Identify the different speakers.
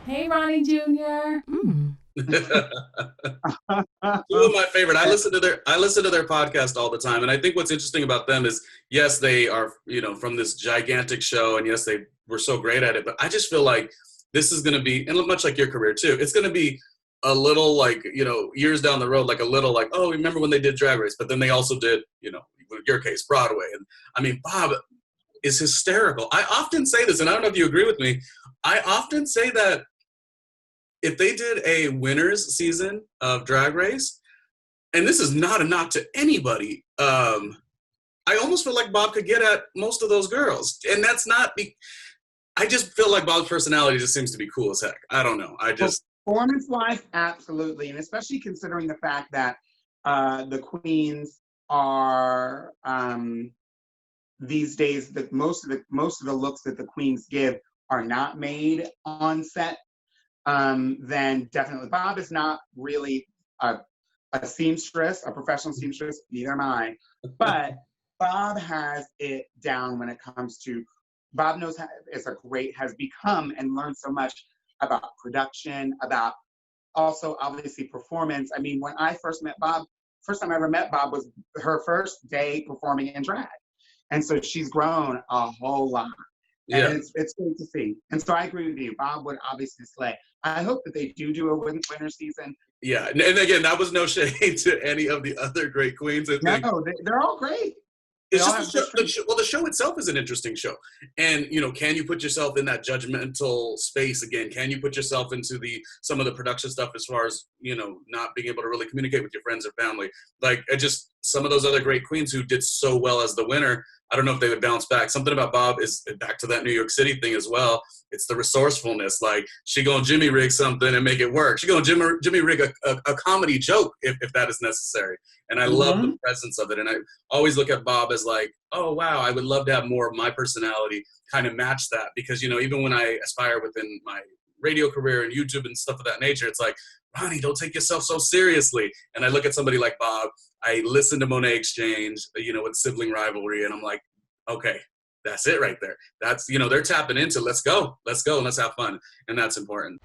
Speaker 1: Hey, Ronnie Jr.
Speaker 2: Two of my favorite. I listen to their podcast all the time, and I think what's interesting about them is yes, they are from this gigantic show, and yes, they were so great at it. But I just feel like this is going to be, and much like your career too, it's going to be a little like years down the road, like a little like, oh, remember when they did Drag Race? But then they also did in your case Broadway, and I mean Bob is hysterical. I often say this, and I don't know if you agree with me. I often say that if they did a winners season of Drag Race, and this is not a knock to anybody, I almost feel like Bob could get at most of those girls. And that's not, I just feel like Bob's personality just seems to be cool as heck. I don't know.
Speaker 3: Performance-wise, absolutely. And especially considering the fact that the queens are, these days, that most of the looks that the queens give are not made on set. Then definitely Bob is not really a seamstress, a professional seamstress, neither am I. But Bob has it down when it comes to, Bob knows how, has become and learned so much about production, about also obviously performance. I mean, when I first met Bob, first time I ever met Bob was her first day performing in drag. And so she's grown a whole lot.
Speaker 2: Yeah.
Speaker 3: And it's great to see. And so I agree with you. Bob would obviously slay. I hope that they do a winter season.
Speaker 2: Yeah, and again, that was no shade to any of the other great queens. I think.
Speaker 3: No, they're all great.
Speaker 2: It's just the show itself is an interesting show. And, can you put yourself in that judgmental space again? Can you put yourself into some of the production stuff as far as, not being able to really communicate with your friends or family? Like, some of those other great queens who did so well as the winner, I don't know if they would bounce back. Something about Bob is back to that New York City thing as well. It's the resourcefulness. Like, she gonna Jimmy rig something and make it work. She gonna Jimmy rig a comedy joke if that is necessary. And I love the presence of it. And I always look at Bob as like, oh, wow, I would love to have more of my personality kind of match that. Because, even when I aspire within my radio career and YouTube and stuff of that nature, it's like, Ronnie, don't take yourself so seriously. And I look at somebody like Bob, I listen to Monet Exchange, with sibling rivalry, and I'm like, okay, that's it right there. That's, they're tapping into, let's go, and let's have fun. And that's important.